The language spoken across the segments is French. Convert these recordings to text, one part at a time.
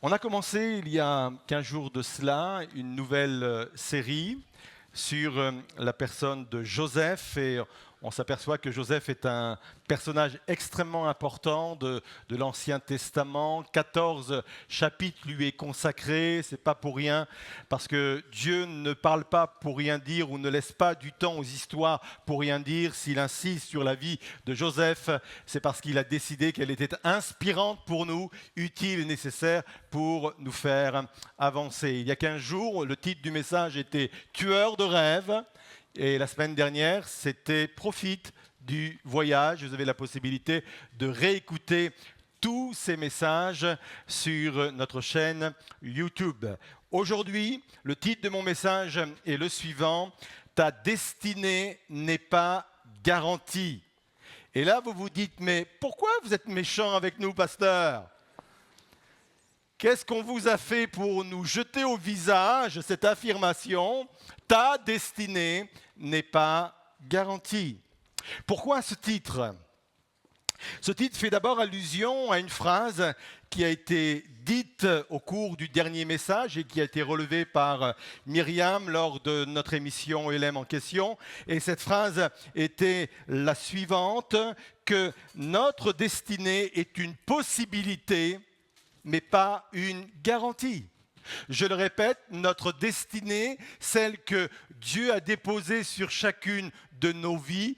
On a commencé il y a 15 jours de cela une nouvelle série sur la personne de Joseph et on s'aperçoit que Joseph est un personnage extrêmement important de l'Ancien Testament. 14 chapitres lui est consacré, c'est pas pour rien, parce que Dieu ne parle pas pour rien dire ou ne laisse pas du temps aux histoires pour rien dire. S'il insiste sur la vie de Joseph, c'est parce qu'il a décidé qu'elle était inspirante pour nous, utile et nécessaire pour nous faire avancer. Il y a 15 jours, le titre du message était « Tueur de rêves ». Et la semaine dernière, c'était « Profite du voyage ». Vous avez la possibilité de réécouter tous ces messages sur notre chaîne YouTube. Aujourd'hui, le titre de mon message est le suivant : « Ta destinée n'est pas garantie ». Et là, vous vous dites, mais pourquoi vous êtes méchant avec nous, pasteur ? Qu'est-ce qu'on vous a fait pour nous jeter au visage cette affirmation ? Ta destinée n'est pas garantie. Pourquoi ce titre ? Ce titre fait d'abord allusion à une phrase qui a été dite au cours du dernier message et qui a été relevée par Myriam lors de notre émission LM en question. Et cette phrase était la suivante, que notre destinée est une possibilité, mais pas une garantie. Je le répète, notre destinée, celle que Dieu a déposée sur chacune de nos vies,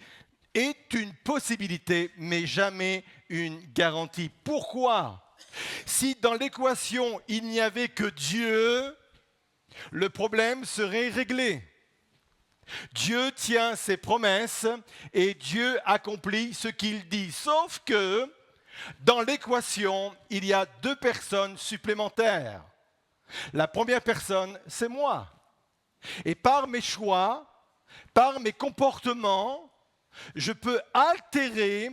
est une possibilité, mais jamais une garantie. Pourquoi ? Si dans l'équation, il n'y avait que Dieu, le problème serait réglé. Dieu tient ses promesses et Dieu accomplit ce qu'il dit. Sauf que dans l'équation, il y a deux personnes supplémentaires. La première personne, c'est moi. Et par mes choix, par mes comportements, je peux altérer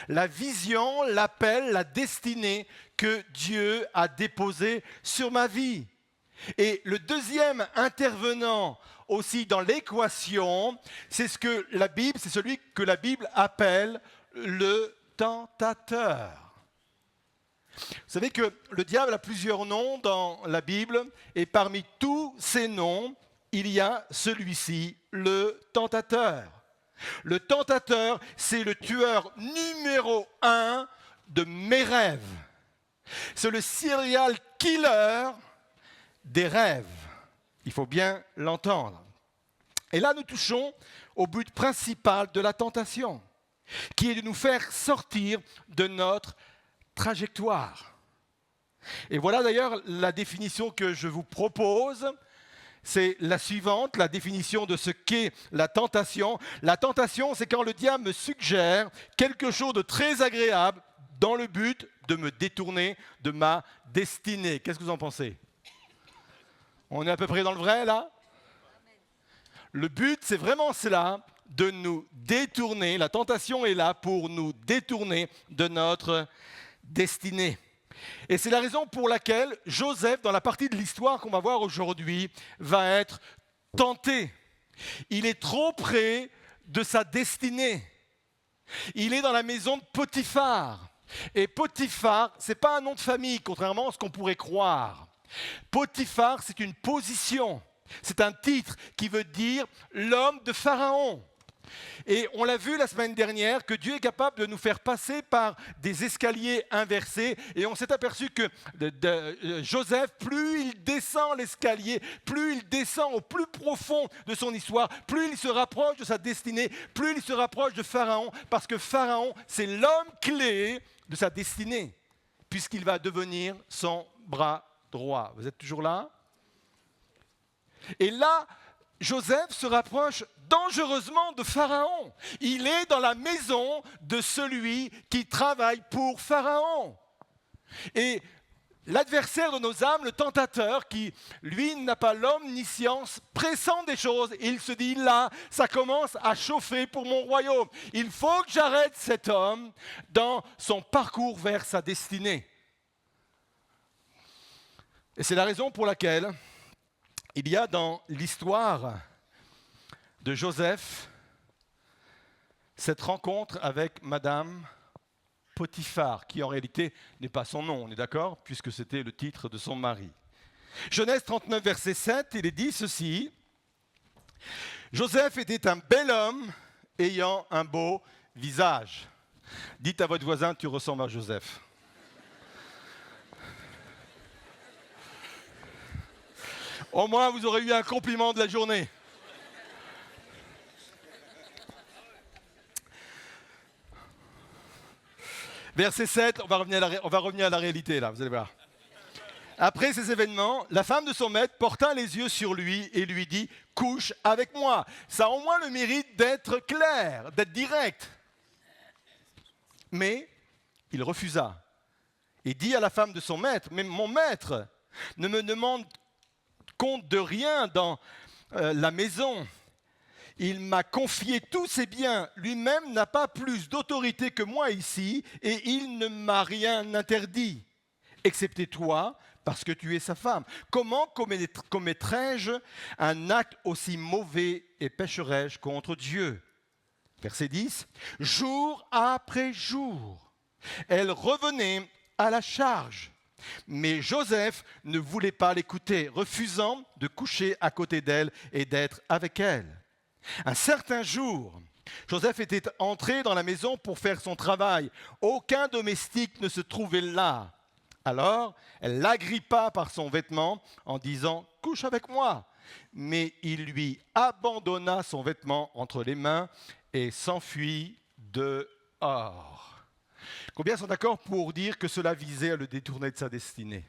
la vision, l'appel, la destinée que Dieu a déposée sur ma vie. Et le deuxième intervenant aussi dans l'équation, c'est celui que la Bible appelle le tentateur. Vous savez que le diable a plusieurs noms dans la Bible et parmi tous ces noms, il y a celui-ci, le tentateur. Le tentateur, c'est le tueur numéro 1 de mes rêves. C'est le serial killer des rêves. Il faut bien l'entendre. Et là, nous touchons au but principal de la tentation, qui est de nous faire sortir de notre trajectoire. Et voilà d'ailleurs la définition que je vous propose. C'est la suivante, la définition de ce qu'est la tentation. La tentation, c'est quand le diable me suggère quelque chose de très agréable dans le but de me détourner de ma destinée. Qu'est-ce que vous en pensez ? On est à peu près dans le vrai, là ? Le but, c'est vraiment cela, de nous détourner. La tentation est là pour nous détourner de notre destinée. Et c'est la raison pour laquelle Joseph, dans la partie de l'histoire qu'on va voir aujourd'hui, va être tenté. Il est trop près de sa destinée. Il est dans la maison de Potiphar. Et Potiphar, ce n'est pas un nom de famille, contrairement à ce qu'on pourrait croire. Potiphar, c'est une position. C'est un titre qui veut dire l'homme de Pharaon. Et on l'a vu la semaine dernière que Dieu est capable de nous faire passer par des escaliers inversés. Et on s'est aperçu que Joseph, plus il descend l'escalier, plus il descend au plus profond de son histoire, plus il se rapproche de sa destinée, plus il se rapproche de Pharaon, parce que Pharaon, c'est l'homme clé de sa destinée, puisqu'il va devenir son bras droit. Vous êtes toujours là ? Et là, Joseph se rapproche dangereusement de Pharaon. Il est dans la maison de celui qui travaille pour Pharaon. Et l'adversaire de nos âmes, le tentateur, qui, lui, n'a pas l'omniscience, pressent des choses. Il se dit, là, ça commence à chauffer pour mon royaume. Il faut que j'arrête cet homme dans son parcours vers sa destinée. Et c'est la raison pour laquelle il y a dans l'histoire de Joseph cette rencontre avec Madame Potiphar, qui en réalité n'est pas son nom, on est d'accord, puisque c'était le titre de son mari. Genèse 39, verset 7, il est dit ceci. Joseph était un bel homme ayant un beau visage. Dites à votre voisin, tu ressembles à Joseph. Au moins, vous aurez eu un compliment de la journée. Verset 7, on va revenir à la réalité là, vous allez voir. Après ces événements, la femme de son maître porta les yeux sur lui et lui dit « Couche avec moi ». Ça a au moins le mérite d'être clair, d'être direct. Mais il refusa et dit à la femme de son maître « Mais mon maître ne me demande compte de rien dans la maison. Il m'a confié tous ses biens. Lui-même n'a pas plus d'autorité que moi ici et il ne m'a rien interdit, excepté toi, parce que tu es sa femme. Comment commettrais-je un acte aussi mauvais et pécherais-je contre Dieu ? Verset 10. Jour après jour, elle revenait à la charge. Mais Joseph ne voulait pas l'écouter, refusant de coucher à côté d'elle et d'être avec elle. Un certain jour, Joseph était entré dans la maison pour faire son travail. Aucun domestique ne se trouvait là. Alors, elle l'agrippa par son vêtement en disant « Couche avec moi ». Mais il lui abandonna son vêtement entre les mains et s'enfuit dehors. Combien sont d'accord pour dire que cela visait à le détourner de sa destinée ?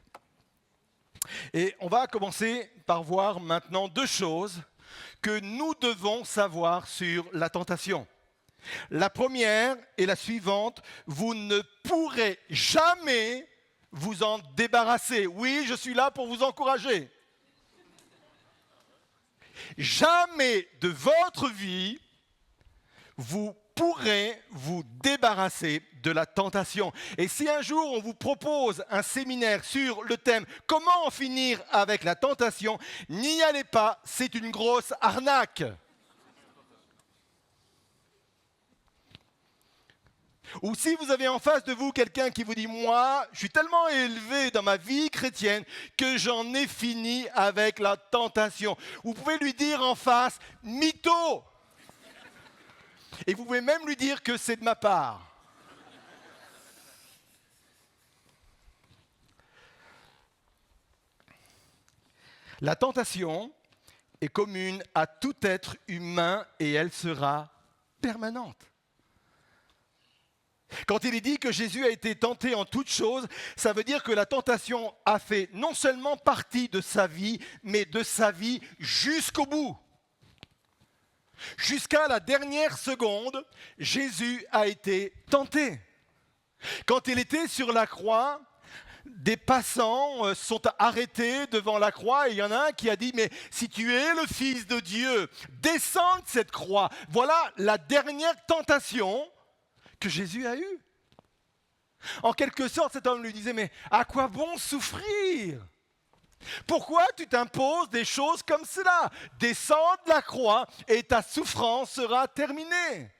Et on va commencer par voir maintenant deux choses que nous devons savoir sur la tentation. La première est la suivante, vous ne pourrez jamais vous en débarrasser. Oui, je suis là pour vous encourager. Jamais de votre vie, vous pourrez vous débarrasser de la tentation. Et si un jour on vous propose un séminaire sur le thème « Comment en finir avec la tentation ?», n'y allez pas, c'est une grosse arnaque. Ou si vous avez en face de vous quelqu'un qui vous dit « Moi, je suis tellement élevé dans ma vie chrétienne que j'en ai fini avec la tentation ». Vous pouvez lui dire en face « Mytho ». Et vous pouvez même lui dire que c'est de ma part. La tentation est commune à tout être humain et elle sera permanente. Quand il est dit que Jésus a été tenté en toutes choses, ça veut dire que la tentation a fait non seulement partie de sa vie, mais de sa vie jusqu'au bout. Jusqu'à la dernière seconde, Jésus a été tenté. Quand il était sur la croix, des passants sont arrêtés devant la croix et il y en a un qui a dit « Mais si tu es le Fils de Dieu, descends de cette croix ». Voilà la dernière tentation que Jésus a eue. En quelque sorte, cet homme lui disait « Mais à quoi bon souffrir ? Pourquoi tu t'imposes des choses comme cela ? Descends de la croix et ta souffrance sera terminée. »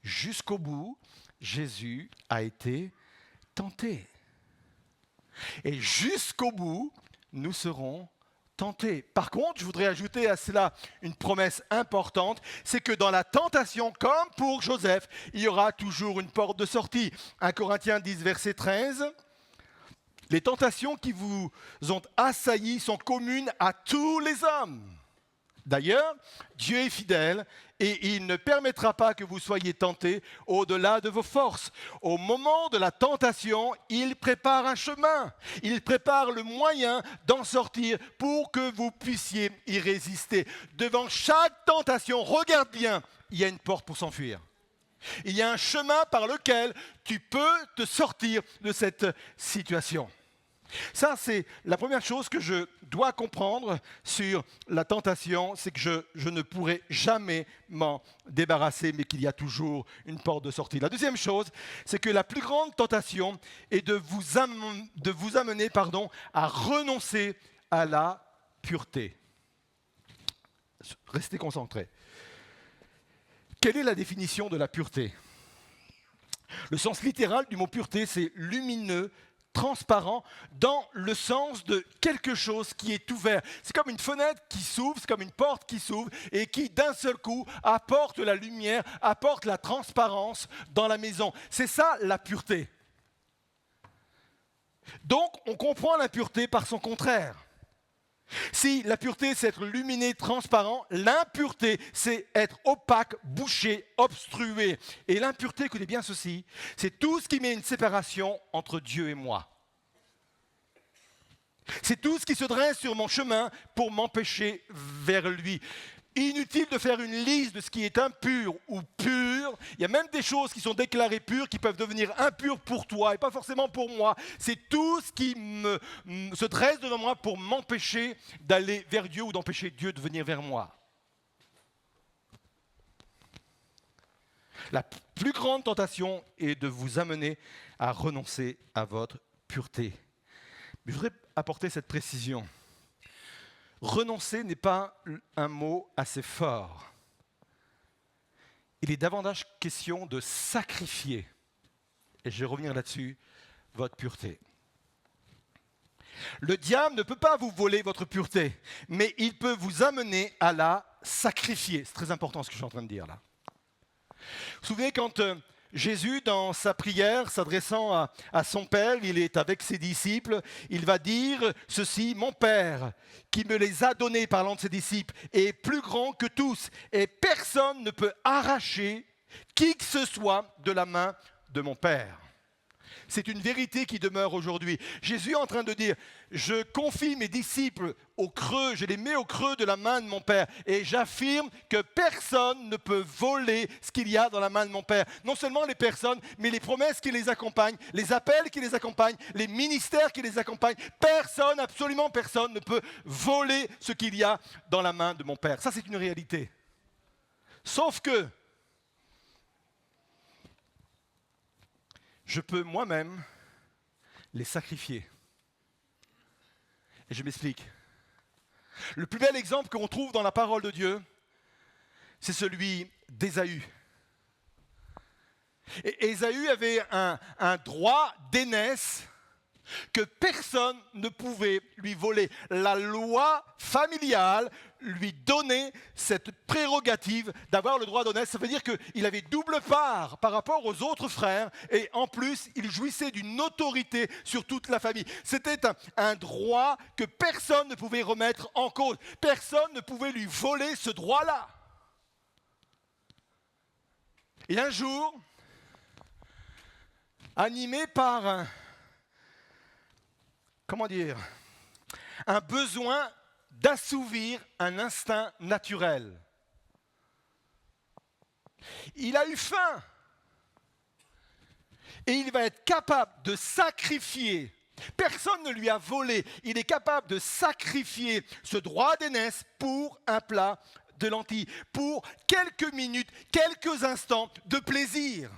Jusqu'au bout, Jésus a été tenté. Et jusqu'au bout, nous serons tentés. Par contre, je voudrais ajouter à cela une promesse importante, c'est que dans la tentation, comme pour Joseph, il y aura toujours une porte de sortie. 1 Corinthiens 10, verset 13. Les tentations qui vous ont assaillis sont communes à tous les hommes. D'ailleurs, Dieu est fidèle et il ne permettra pas que vous soyez tentés au-delà de vos forces. Au moment de la tentation, il prépare un chemin. Il prépare le moyen d'en sortir pour que vous puissiez y résister. Devant chaque tentation, regarde bien, il y a une porte pour s'enfuir. Il y a un chemin par lequel tu peux te sortir de cette situation. Ça, c'est la première chose que je dois comprendre sur la tentation, c'est que je ne pourrai jamais m'en débarrasser, mais qu'il y a toujours une porte de sortie. La deuxième chose, c'est que la plus grande tentation est de vous amener à renoncer à la pureté. Restez concentrés. Quelle est la définition de la pureté ? Le sens littéral du mot pureté, c'est lumineux, transparent, dans le sens de quelque chose qui est ouvert. C'est comme une fenêtre qui s'ouvre, c'est comme une porte qui s'ouvre et qui d'un seul coup apporte la lumière, apporte la transparence dans la maison. C'est ça la pureté. Donc on comprend l'impureté par son contraire. Si la pureté, c'est être lumineux, transparent, l'impureté, c'est être opaque, bouché, obstrué. Et l'impureté, écoutez bien ceci, c'est tout ce qui met une séparation entre Dieu et moi. C'est tout ce qui se dresse sur mon chemin pour m'empêcher vers lui. Inutile de faire une liste de ce qui est impur ou pur. Il y a même des choses qui sont déclarées pures qui peuvent devenir impures pour toi et pas forcément pour moi. C'est tout ce qui se dresse devant moi pour m'empêcher d'aller vers Dieu ou d'empêcher Dieu de venir vers moi. La plus grande tentation est de vous amener à renoncer à votre pureté. Mais je voudrais apporter cette précision. Renoncer n'est pas un mot assez fort. Il est davantage question de sacrifier, et je vais revenir là-dessus, votre pureté. Le diable ne peut pas vous voler votre pureté, mais il peut vous amener à la sacrifier. C'est très important ce que je suis en train de dire là. Vous vous souvenez quand Jésus, dans sa prière, s'adressant à son Père, il est avec ses disciples, il va dire ceci: « Mon Père, qui me les a donnés, parlant de ses disciples, est plus grand que tous, et personne ne peut arracher qui que ce soit de la main de mon Père. » C'est une vérité qui demeure aujourd'hui. Jésus est en train de dire, je confie mes disciples au creux, je les mets au creux de la main de mon Père. Et j'affirme que personne ne peut voler ce qu'il y a dans la main de mon Père. Non seulement les personnes, mais les promesses qui les accompagnent, les appels qui les accompagnent, les ministères qui les accompagnent. Personne, absolument personne ne peut voler ce qu'il y a dans la main de mon Père. Ça, c'est une réalité. Sauf que je peux moi-même les sacrifier. Et je m'explique. Le plus bel exemple qu'on trouve dans la parole de Dieu, c'est celui d'Ésaü. Et Ésaü avait un droit d'aînesse que personne ne pouvait lui voler. La loi familiale lui donnait cette prérogative d'avoir le droit d'aînesse. Ça veut dire qu'il avait double part par rapport aux autres frères et en plus, il jouissait d'une autorité sur toute la famille. C'était un droit que personne ne pouvait remettre en cause. Personne ne pouvait lui voler ce droit-là. Et un jour, animé par un besoin d'assouvir un instinct naturel. Il a eu faim. Et il va être capable de sacrifier. Personne ne lui a volé. Il est capable de sacrifier ce droit d'aînesse pour un plat de lentilles, pour quelques minutes, quelques instants de plaisir.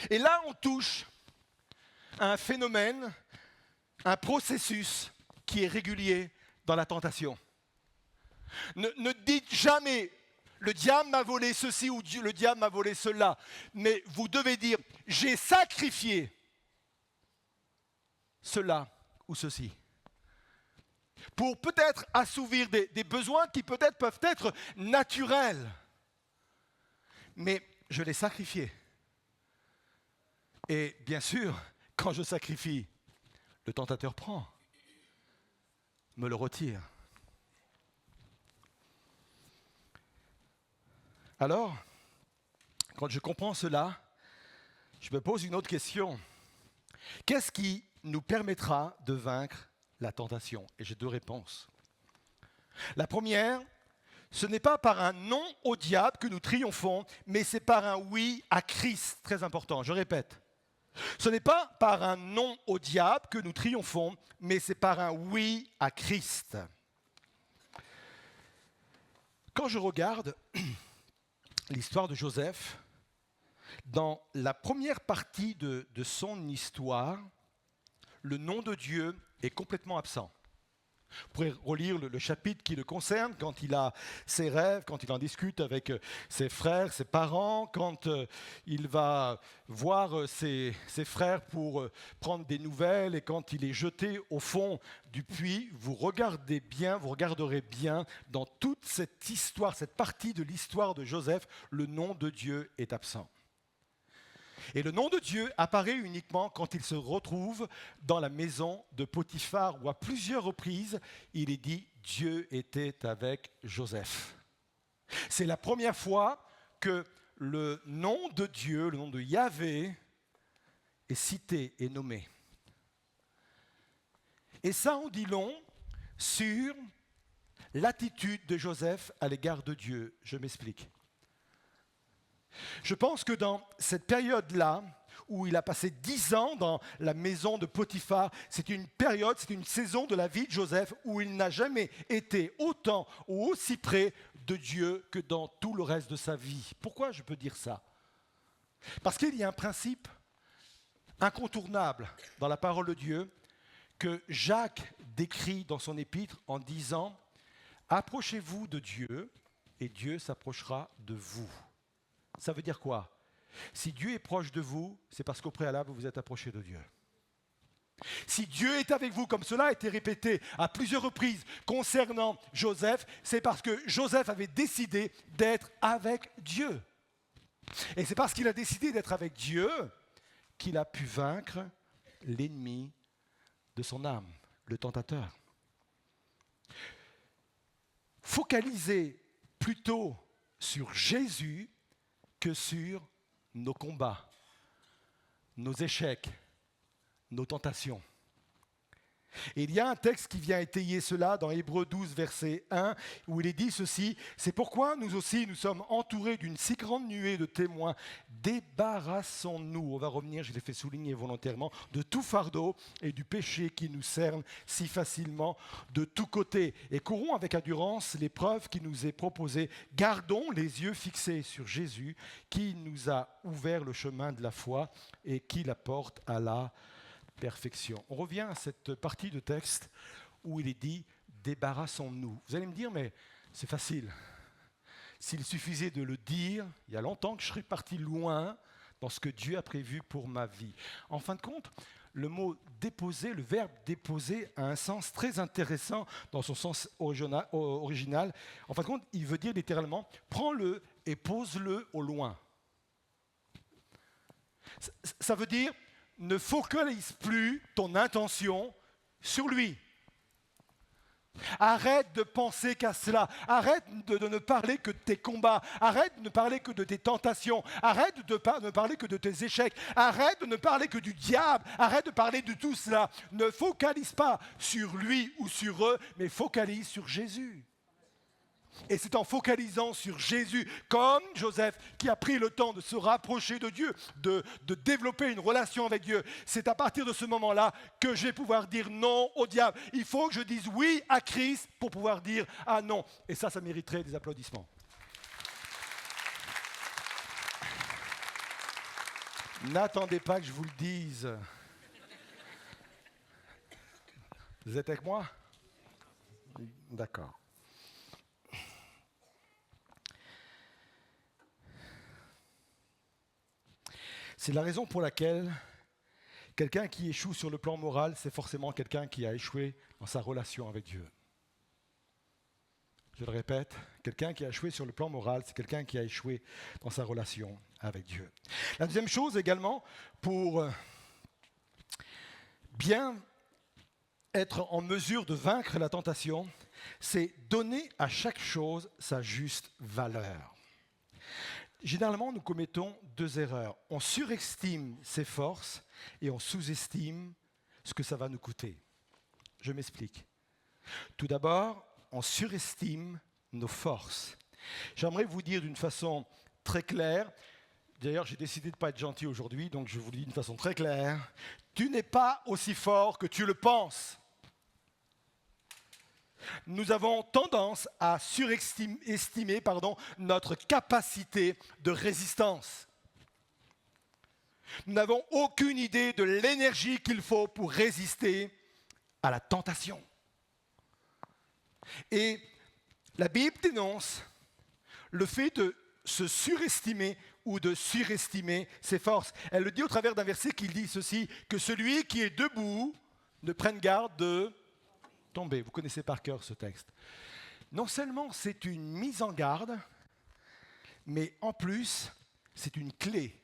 Et là, on touche à un phénomène, un processus qui est régulier dans la tentation. Ne dites jamais « le diable m'a volé ceci » ou « le diable m'a volé cela », mais vous devez dire « j'ai sacrifié cela ou ceci » pour peut-être assouvir des besoins qui peut-être peuvent être naturels. Mais je l'ai sacrifié. Et bien sûr, quand je sacrifie, le tentateur prend, me le retire. Alors, quand je comprends cela, je me pose une autre question. Qu'est-ce qui nous permettra de vaincre la tentation? Et j'ai deux réponses. La première, ce n'est pas par un non au diable que nous triomphons, mais c'est par un oui à Christ. Très important, je répète. Ce n'est pas par un non au diable que nous triomphons, mais c'est par un oui à Christ. Quand je regarde l'histoire de Joseph, dans la première partie de son histoire, le nom de Dieu est complètement absent. Vous pourrez relire le chapitre qui le concerne, quand il a ses rêves, quand il en discute avec ses frères, ses parents, quand il va voir ses frères pour prendre des nouvelles et quand il est jeté au fond du puits. Vous regarderez bien dans toute cette histoire, cette partie de l'histoire de Joseph, le nom de Dieu est absent. Et le nom de Dieu apparaît uniquement quand il se retrouve dans la maison de Potiphar, où à plusieurs reprises, il est dit « Dieu était avec Joseph ». C'est la première fois que le nom de Dieu, le nom de Yahvé, est cité et nommé. Et ça en dit long sur l'attitude de Joseph à l'égard de Dieu. Je m'explique. Je pense que dans cette période-là, où il a passé 10 ans dans la maison de Potiphar, c'est une période, c'est une saison de la vie de Joseph où il n'a jamais été autant ou aussi près de Dieu que dans tout le reste de sa vie. Pourquoi je peux dire ça? Parce qu'il y a un principe incontournable dans la parole de Dieu que Jacques décrit dans son épître en disant « Approchez-vous de Dieu et Dieu s'approchera de vous ». Ça veut dire quoi? Si Dieu est proche de vous, c'est parce qu'au préalable, vous vous êtes approché de Dieu. Si Dieu est avec vous, comme cela a été répété à plusieurs reprises concernant Joseph, c'est parce que Joseph avait décidé d'être avec Dieu. Et c'est parce qu'il a décidé d'être avec Dieu qu'il a pu vaincre l'ennemi de son âme, le tentateur. Focalisez plutôt sur Jésus que sur nos combats, nos échecs, nos tentations. Et il y a un texte qui vient étayer cela dans Hébreux 12, verset 1, où il est dit ceci, « C'est pourquoi nous aussi, nous sommes entourés d'une si grande nuée de témoins. Débarrassons-nous, on va revenir, je l'ai fait souligner volontairement, de tout fardeau et du péché qui nous cerne si facilement de tous côtés. Et courons avec endurance l'épreuve qui nous est proposée. Gardons les yeux fixés sur Jésus, qui nous a ouvert le chemin de la foi et qui la porte à la perfection. » On revient à cette partie de texte où il est dit « débarrassons-nous ». Vous allez me dire, mais c'est facile. S'il suffisait de le dire, il y a longtemps que je serais parti loin dans ce que Dieu a prévu pour ma vie. En fin de compte, le mot « déposer », le verbe « déposer » a un sens très intéressant dans son sens original. En fin de compte, il veut dire littéralement « prends-le et pose-le au loin ». Ça veut dire ne focalise plus ton intention sur lui. Arrête de penser qu'à cela. Arrête de ne parler que de tes combats. Arrête de ne parler que de tes tentations. Arrête de ne parler que de tes échecs. Arrête de ne parler que du diable. Arrête de parler de tout cela. Ne focalise pas sur lui ou sur eux, mais focalise sur Jésus. Et c'est en focalisant sur Jésus, comme Joseph, qui a pris le temps de se rapprocher de Dieu, de développer une relation avec Dieu. C'est à partir de ce moment-là que je vais pouvoir dire non au diable. Il faut que je dise oui à Christ pour pouvoir dire ah non. Et ça mériterait des applaudissements. N'attendez pas que je vous le dise. Vous êtes avec moi? D'accord. C'est la raison pour laquelle quelqu'un qui échoue sur le plan moral, c'est forcément quelqu'un qui a échoué dans sa relation avec Dieu. Je le répète, quelqu'un qui a échoué sur le plan moral, c'est quelqu'un qui a échoué dans sa relation avec Dieu. La deuxième chose également, pour bien être en mesure de vaincre la tentation, c'est donner à chaque chose sa juste valeur. Généralement, nous commettons deux erreurs. On surestime ses forces et on sous-estime ce que ça va nous coûter. Je m'explique. Tout d'abord, on surestime nos forces. J'aimerais vous dire d'une façon très claire, d'ailleurs j'ai décidé de ne pas être gentil aujourd'hui, donc je vous le dis d'une façon très claire, tu n'es pas aussi fort que tu le penses. Nous avons tendance à surestimer notre capacité de résistance. Nous n'avons aucune idée de l'énergie qu'il faut pour résister à la tentation. Et la Bible dénonce le fait de se surestimer ou de surestimer ses forces. Elle le dit au travers d'un verset qui dit ceci, que celui qui est debout ne prenne garde de tomber. Vous connaissez par cœur ce texte. Non seulement c'est une mise en garde, mais en plus, c'est une clé.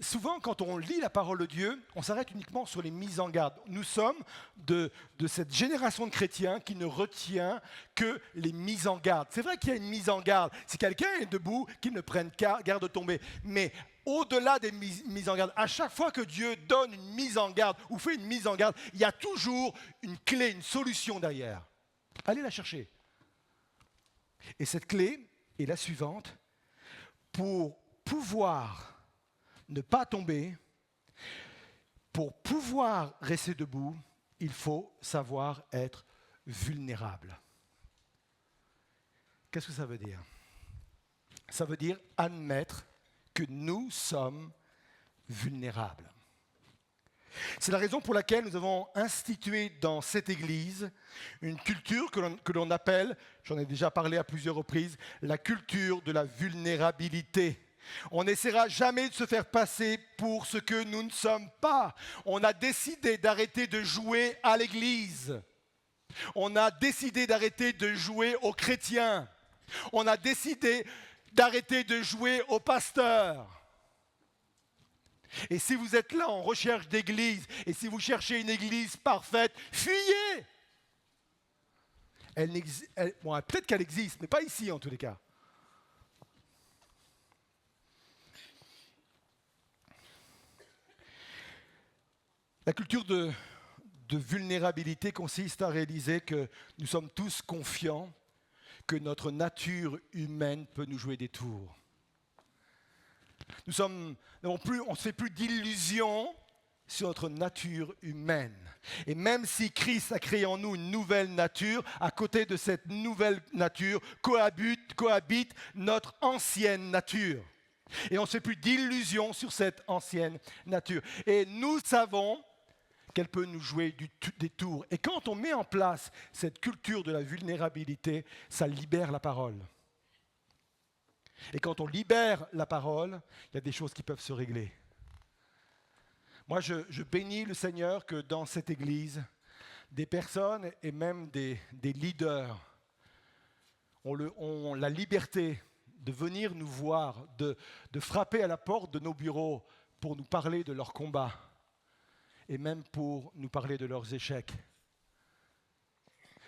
Souvent, quand on lit la parole de Dieu, on s'arrête uniquement sur les mises en garde. Nous sommes de cette génération de chrétiens qui ne retient que les mises en garde. C'est vrai qu'il y a une mise en garde. Si quelqu'un est debout, qu'il ne prenne garde de tomber. Mais au-delà des mises en garde, à chaque fois que Dieu donne une mise en garde ou fait une mise en garde, il y a toujours une clé, une solution derrière. Allez la chercher. Et cette clé est la suivante. Pour pouvoir ne pas tomber, pour pouvoir rester debout, il faut savoir être vulnérable. Qu'est-ce que ça veut dire? Ça veut dire admettre que nous sommes vulnérables. C'est la raison pour laquelle nous avons institué dans cette Église une culture que l'on appelle, j'en ai déjà parlé à plusieurs reprises, la culture de la vulnérabilité. On n'essaiera jamais de se faire passer pour ce que nous ne sommes pas. On a décidé d'arrêter de jouer à l'Église. On a décidé d'arrêter de jouer aux chrétiens. On a décidé d'arrêter de jouer aux pasteurs. Et si vous êtes là en recherche d'église, et si vous cherchez une église parfaite, fuyez! Peut-être qu'elle existe, mais pas ici en tous les cas. La culture de vulnérabilité consiste à réaliser que nous sommes tous confiants que notre nature humaine peut nous jouer des tours. On ne se fait plus d'illusions sur notre nature humaine. Et même si Christ a créé en nous une nouvelle nature, à côté de cette nouvelle nature cohabite notre ancienne nature. Et on ne se fait plus d'illusions sur cette ancienne nature. Et nous savons qu'elle peut nous jouer des tours. Et quand on met en place cette culture de la vulnérabilité, ça libère la parole. Et quand on libère la parole, il y a des choses qui peuvent se régler. Moi, je bénis le Seigneur que dans cette Église, des personnes et même des leaders ont la liberté de venir nous voir, de frapper à la porte de nos bureaux pour nous parler de leurs combats et même pour nous parler de leurs échecs.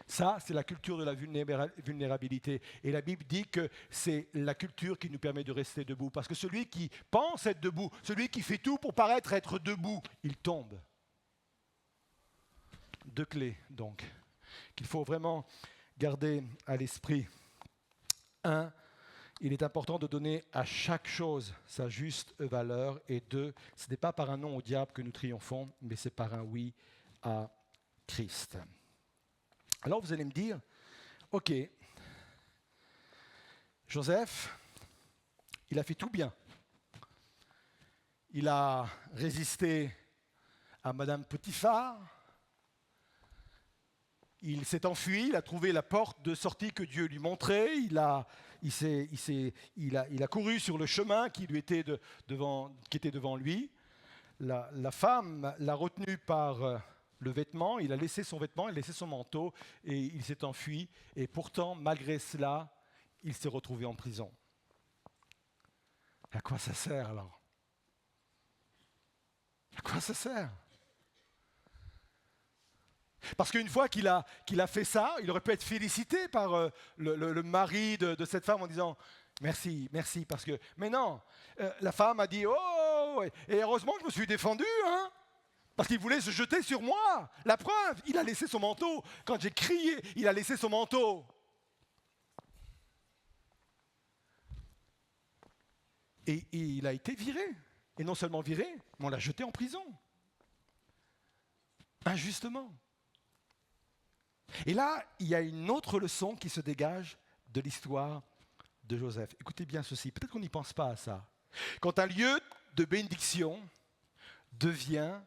Ça, c'est la culture de la vulnérabilité. Et la Bible dit que c'est la culture qui nous permet de rester debout. Parce que celui qui pense être debout, celui qui fait tout pour paraître être debout, il tombe. Deux clés, donc, qu'il faut vraiment garder à l'esprit. Un, il est important de donner à chaque chose sa juste valeur. Et deux, ce n'est pas par un non au diable que nous triomphons, mais c'est par un oui à Christ. Alors vous allez me dire, ok, Joseph, il a fait tout bien. Il a résisté à Madame Potiphar, il s'est enfui, il a trouvé la porte de sortie que Dieu lui montrait, il a couru sur le chemin qui était devant lui. La femme l'a retenu par le vêtement, il a laissé son vêtement, il a laissé son manteau et il s'est enfui. Et pourtant, malgré cela, il s'est retrouvé en prison. À quoi ça sert alors? À quoi ça sert? Parce qu'une fois qu'il a fait ça, il aurait pu être félicité par le mari de cette femme en disant « Merci, merci ». Mais non, la femme a dit « Oh, et heureusement que je me suis défendu, hein !» Parce qu'il voulait se jeter sur moi. La preuve, il a laissé son manteau. Quand j'ai crié, il a laissé son manteau. Et il a été viré. Et non seulement viré, mais on l'a jeté en prison. Injustement. Et là, il y a une autre leçon qui se dégage de l'histoire de Joseph. Écoutez bien ceci, peut-être qu'on n'y pense pas à ça. Quand un lieu de bénédiction devient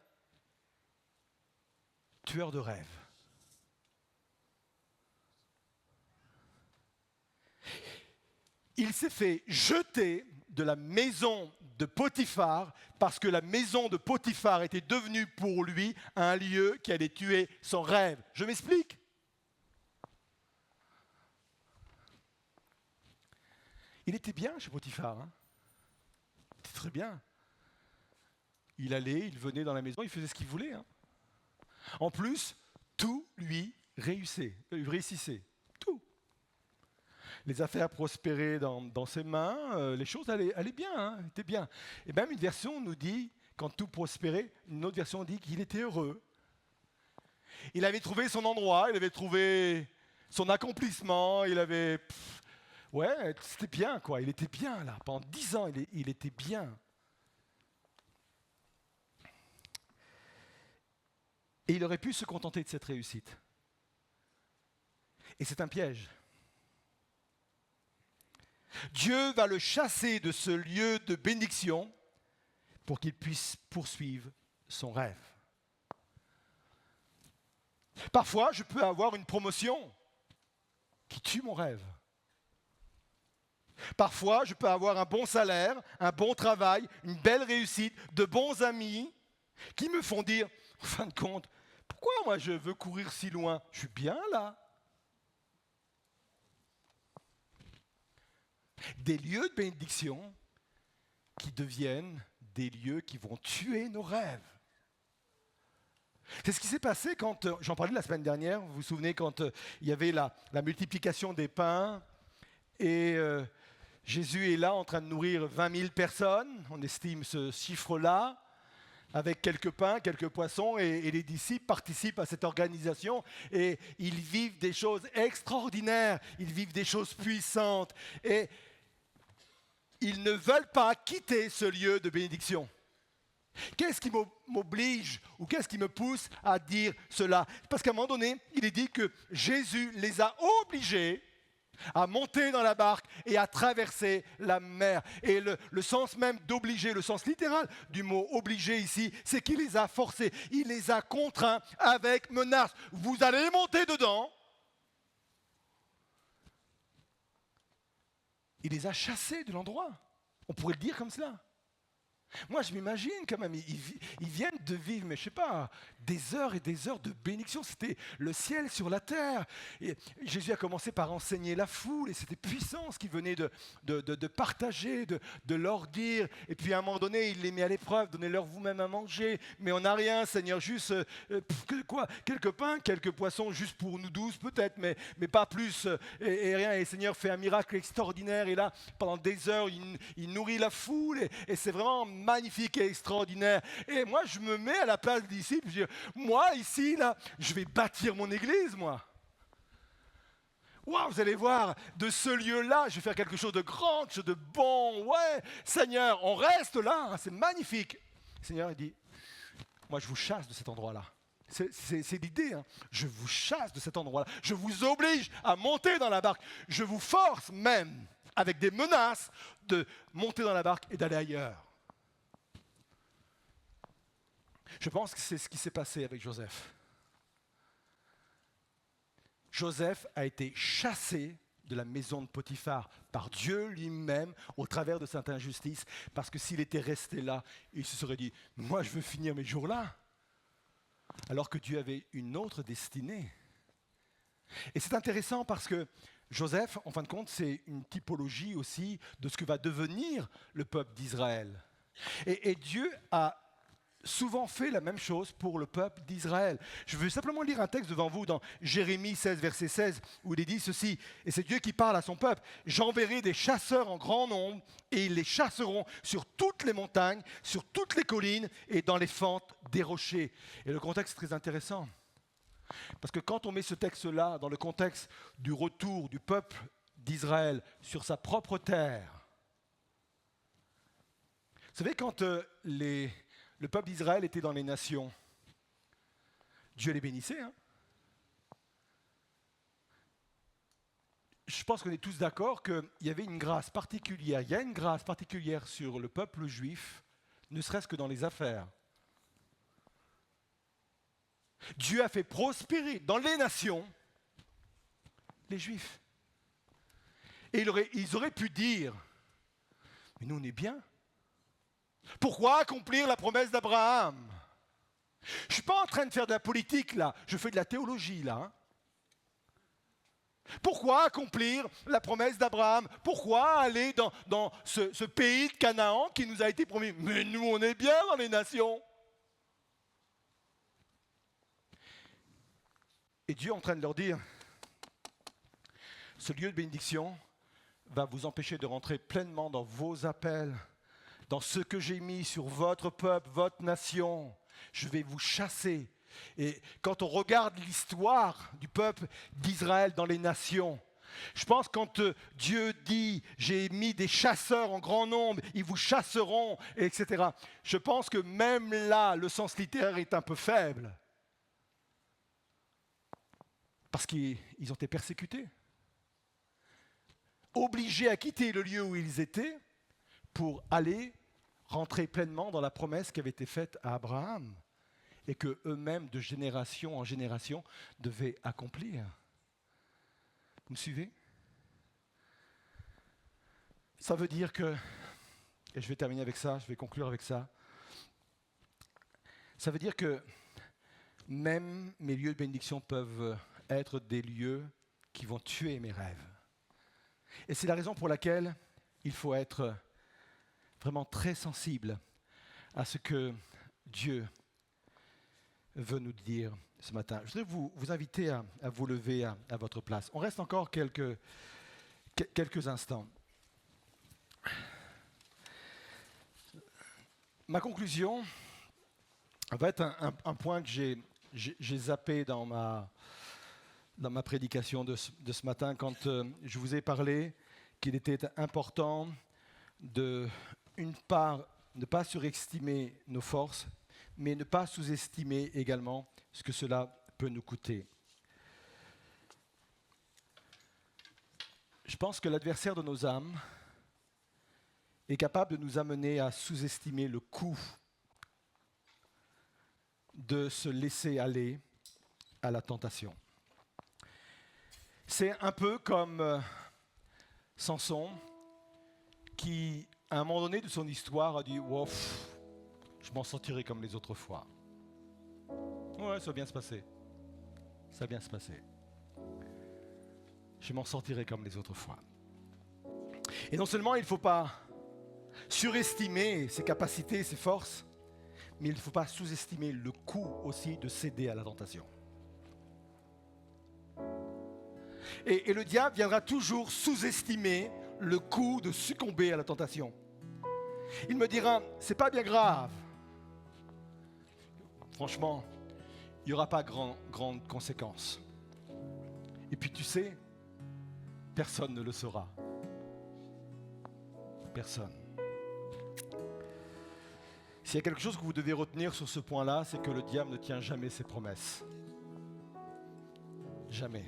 tueur de rêves. il s'est fait jeter de la maison de Potiphar parce que la maison de Potiphar était devenue pour lui un lieu qui allait tuer son rêve. Je m'explique. Il était bien chez Potiphar. Hein. Il était très bien. Il allait, il venait dans la maison, il faisait ce qu'il voulait. Hein. En plus, tout lui réussissait. Tout. Les affaires prospéraient dans ses mains, les choses allaient bien, hein, étaient bien. Et même une version nous dit, quand tout prospérait, une autre version dit qu'il était heureux. Il avait trouvé son endroit, il avait trouvé son accomplissement, il avait... ouais, c'était bien, quoi. Il était bien, là. Pendant 10 ans, il était bien. Et il aurait pu se contenter de cette réussite. Et c'est un piège. Dieu va le chasser de ce lieu de bénédiction pour qu'il puisse poursuivre son rêve. Parfois, je peux avoir une promotion qui tue mon rêve. Parfois, je peux avoir un bon salaire, un bon travail, une belle réussite, de bons amis qui me font dire, en fin de compte, pourquoi moi je veux courir si loin? Je suis bien là. Des lieux de bénédiction qui deviennent des lieux qui vont tuer nos rêves. C'est ce qui s'est passé quand, j'en parlais la semaine dernière, vous vous souvenez, quand il y avait la multiplication des pains et Jésus est là en train de nourrir 20 000 personnes, on estime ce chiffre-là, avec quelques pains, quelques poissons, et les disciples participent à cette organisation et ils vivent des choses extraordinaires, ils vivent des choses puissantes et ils ne veulent pas quitter ce lieu de bénédiction. Qu'est-ce qui m'oblige ou qu'est-ce qui me pousse à dire cela? Parce qu'à un moment donné, il est dit que Jésus les a obligés à monter dans la barque et à traverser la mer. Et le sens même d'obliger, le sens littéral du mot obligé ici, c'est qu'il les a forcés, il les a contraints avec menace. Vous allez monter dedans. Il les a chassés de l'endroit. On pourrait le dire comme cela. Moi, je m'imagine quand même, ils viennent de vivre, mais je ne sais pas, des heures et des heures de bénédiction. C'était le ciel sur la terre. Et Jésus a commencé par enseigner la foule, et c'était puissant ce qu'il venait de partager, de leur dire. Et puis à un moment donné, il les met à l'épreuve, donnez-leur vous-même à manger. Mais on n'a rien, Seigneur, juste quelques pains, quelques poissons, juste pour nous 12 peut-être, mais pas plus. Et rien, et le Seigneur fait un miracle extraordinaire. Et là, pendant des heures, il nourrit la foule, et c'est vraiment magnifique et extraordinaire. Et moi, je me mets à la place des disciples. Je dis, moi, ici, là, je vais bâtir mon église, moi. Waouh, vous allez voir, de ce lieu-là, je vais faire quelque chose de grand, quelque chose de bon. Ouais, Seigneur, on reste là, hein, c'est magnifique. Le Seigneur, il dit, moi, je vous chasse de cet endroit-là. C'est l'idée, hein. Je vous chasse de cet endroit-là. Je vous oblige à monter dans la barque. Je vous force même, avec des menaces, de monter dans la barque et d'aller ailleurs. Je pense que c'est ce qui s'est passé avec Joseph. Joseph a été chassé de la maison de Potiphar par Dieu lui-même au travers de cette injustice, parce que s'il était resté là, il se serait dit, moi je veux finir mes jours là, alors que Dieu avait une autre destinée. Et c'est intéressant parce que Joseph, en fin de compte, c'est une typologie aussi de ce que va devenir le peuple d'Israël. Et Dieu a souvent fait la même chose pour le peuple d'Israël. Je veux simplement lire un texte devant vous dans Jérémie 16, verset 16, où il est dit ceci, et c'est Dieu qui parle à son peuple, « J'enverrai des chasseurs en grand nombre, et ils les chasseront sur toutes les montagnes, sur toutes les collines, et dans les fentes des rochers. » Et le contexte est très intéressant, parce que quand on met ce texte-là dans le contexte du retour du peuple d'Israël sur sa propre terre, vous savez, quand le peuple d'Israël était dans les nations, Dieu les bénissait. Hein. Je pense qu'on est tous d'accord qu'il y avait une grâce particulière. Il y a une grâce particulière sur le peuple juif, ne serait-ce que dans les affaires. Dieu a fait prospérer dans les nations les Juifs. Et ils auraient pu dire, mais nous on est bien. Pourquoi accomplir la promesse d'Abraham? Je ne suis pas en train de faire de la politique là, je fais de la théologie là. Hein. Pourquoi accomplir la promesse d'Abraham? Pourquoi aller dans ce pays de Canaan qui nous a été promis? Mais nous on est bien dans les nations. Et Dieu est en train de leur dire, ce lieu de bénédiction va vous empêcher de rentrer pleinement dans vos appels, dans ce que j'ai mis sur votre peuple, votre nation. Je vais vous chasser. Et quand on regarde l'histoire du peuple d'Israël dans les nations, je pense que quand Dieu dit « j'ai mis des chasseurs en grand nombre, ils vous chasseront », etc. Je pense que même là, le sens littéraire est un peu faible. Parce qu'ils ont été persécutés. Obligés à quitter le lieu où ils étaient pour aller rentrer pleinement dans la promesse qui avait été faite à Abraham et que eux-mêmes, de génération en génération, devaient accomplir. Vous me suivez? Ça veut dire que, et je vais terminer avec ça, je vais conclure avec ça, ça veut dire que même mes lieux de bénédiction peuvent être des lieux qui vont tuer mes rêves. Et c'est la raison pour laquelle il faut être vraiment très sensible à ce que Dieu veut nous dire ce matin. Je voudrais vous inviter à vous lever à votre place. On reste encore quelques instants. Ma conclusion va être un point que j'ai zappé dans ma prédication de ce matin quand je vous ai parlé qu'il était important une part, ne pas surestimer nos forces, mais ne pas sous-estimer également ce que cela peut nous coûter. Je pense que l'adversaire de nos âmes est capable de nous amener à sous-estimer le coût de se laisser aller à la tentation. C'est un peu comme Samson qui, à un moment donné de son histoire, a dit « Wow, je m'en sortirai comme les autres fois. » Ouais, ça va bien se passer. Ça va bien se passer. Je m'en sortirai comme les autres fois. Et non seulement il ne faut pas surestimer ses capacités, ses forces, mais il ne faut pas sous-estimer le coût aussi de céder à la tentation. Et le diable viendra toujours sous-estimer le coût de succomber à la tentation. Il me dira, c'est pas bien grave. Franchement, il n'y aura pas grandes conséquences. Et puis tu sais, personne ne le saura. Personne. S'il y a quelque chose que vous devez retenir sur ce point-là, c'est que le diable ne tient jamais ses promesses. Jamais.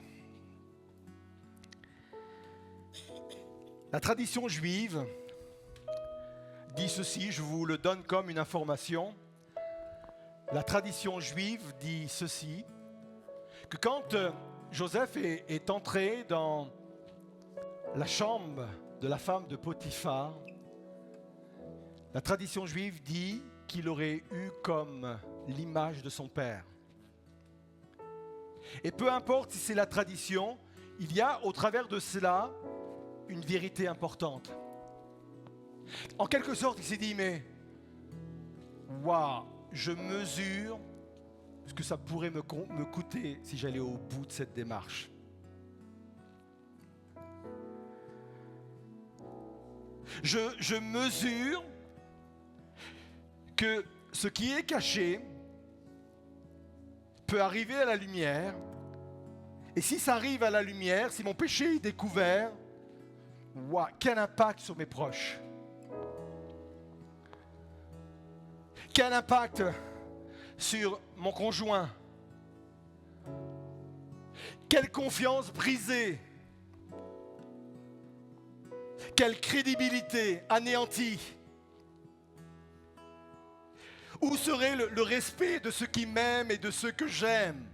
La tradition juive dit ceci, je vous le donne comme une information. La tradition juive dit ceci, que quand Joseph est entré dans la chambre de la femme de Potiphar, la tradition juive dit qu'il aurait eu comme l'image de son père. Et peu importe si c'est la tradition, il y a au travers de cela une vérité importante. En quelque sorte, il s'est dit, mais waouh, je mesure ce que ça pourrait me coûter si j'allais au bout de cette démarche. Je mesure que ce qui est caché peut arriver à la lumière. Et si ça arrive à la lumière, si mon péché est découvert, wow, quel impact sur mes proches. Quel impact sur mon conjoint. Quelle confiance brisée. Quelle crédibilité anéantie. Où serait le respect de ceux qui m'aiment et de ceux que j'aime?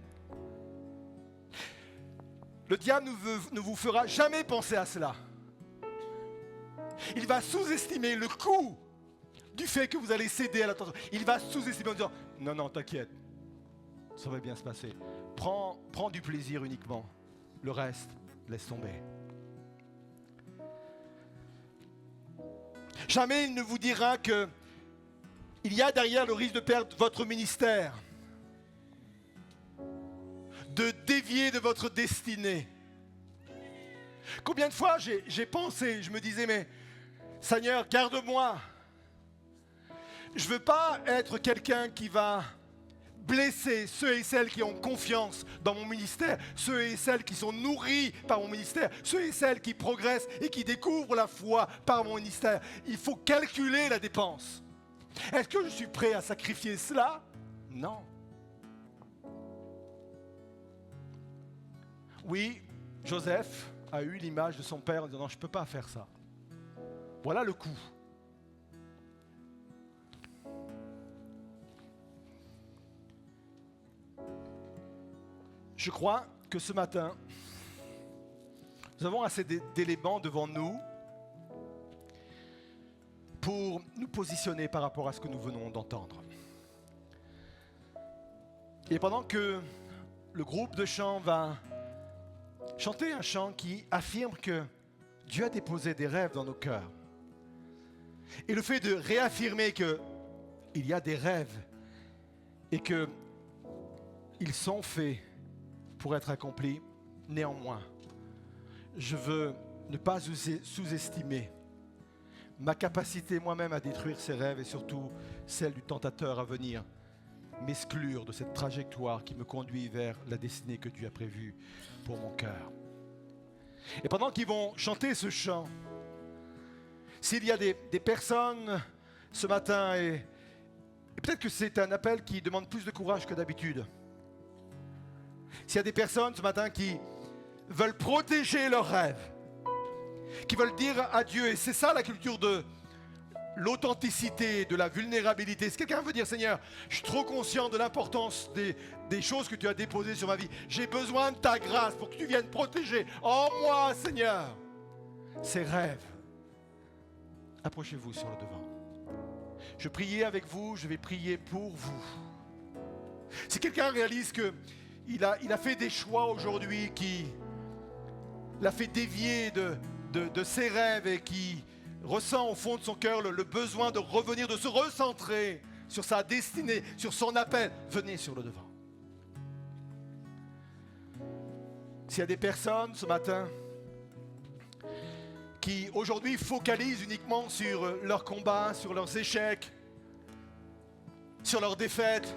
Le diable ne vous fera jamais penser à cela. Il va sous-estimer le coût du fait que vous allez céder à la tentation. Il va sous-estimer en disant, non, non, t'inquiète, ça va bien se passer. Prends du plaisir uniquement. Le reste, laisse tomber. Jamais il ne vous dira qu'il y a derrière le risque de perdre votre ministère, de dévier de votre destinée. Combien de fois j'ai pensé, je me disais, mais Seigneur, garde-moi. Je ne veux pas être quelqu'un qui va blesser ceux et celles qui ont confiance dans mon ministère, ceux et celles qui sont nourris par mon ministère, ceux et celles qui progressent et qui découvrent la foi par mon ministère. Il faut calculer la dépense. Est-ce que je suis prêt à sacrifier cela? Non. Oui, Joseph a eu l'image de son père en disant non, je ne peux pas faire ça. Voilà le coût. Je crois que ce matin, nous avons assez d'éléments devant nous pour nous positionner par rapport à ce que nous venons d'entendre. Et pendant que le groupe de chant va chanter un chant qui affirme que Dieu a déposé des rêves dans nos cœurs, et le fait de réaffirmer qu'il y a des rêves et qu'ils sont faits pour être accomplis, néanmoins, je veux ne pas sous-estimer ma capacité moi-même à détruire ces rêves et surtout celle du tentateur à venir m'exclure de cette trajectoire qui me conduit vers la destinée que Dieu a prévue pour mon cœur. Et pendant qu'ils vont chanter ce chant, s'il y a des personnes ce matin, et peut-être que c'est un appel qui demande plus de courage que d'habitude, s'il y a des personnes ce matin qui veulent protéger leurs rêves, qui veulent dire à Dieu, et c'est ça la culture de l'authenticité, de la vulnérabilité. Si quelqu'un veut dire, Seigneur, je suis trop conscient de l'importance des choses que tu as déposées sur ma vie. J'ai besoin de ta grâce pour que tu viennes protéger en moi, Seigneur, ces rêves. Approchez-vous sur le devant. Je priais avec vous, je vais prier pour vous. Si quelqu'un réalise qu'il a fait des choix aujourd'hui qui l'a fait dévier de ses rêves et qui ressent au fond de son cœur le besoin de revenir, de se recentrer sur sa destinée, sur son appel, venez sur le devant. S'il y a des personnes ce matin qui aujourd'hui focalisent uniquement sur leurs combats, sur leurs échecs, sur leurs défaites,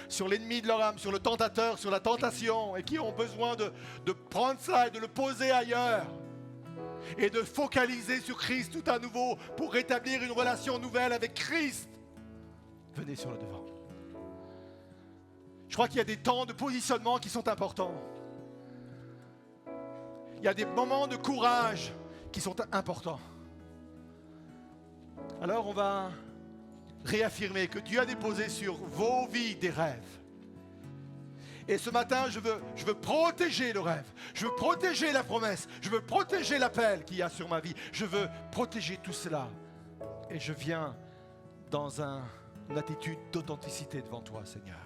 sur l'ennemi de leur âme, sur le tentateur, sur la tentation, et qui ont besoin de prendre ça et de le poser ailleurs, et de focaliser sur Christ tout à nouveau pour rétablir une relation nouvelle avec Christ, venez sur le devant. Je crois qu'il y a des temps de positionnement qui sont importants. Il y a des moments de courage qui sont importants. Alors on va réaffirmer que Dieu a déposé sur vos vies des rêves. Et ce matin, je veux protéger le rêve. Je veux protéger la promesse. Je veux protéger l'appel qu'il y a sur ma vie. Je veux protéger tout cela. Et je viens dans une attitude d'authenticité devant toi, Seigneur.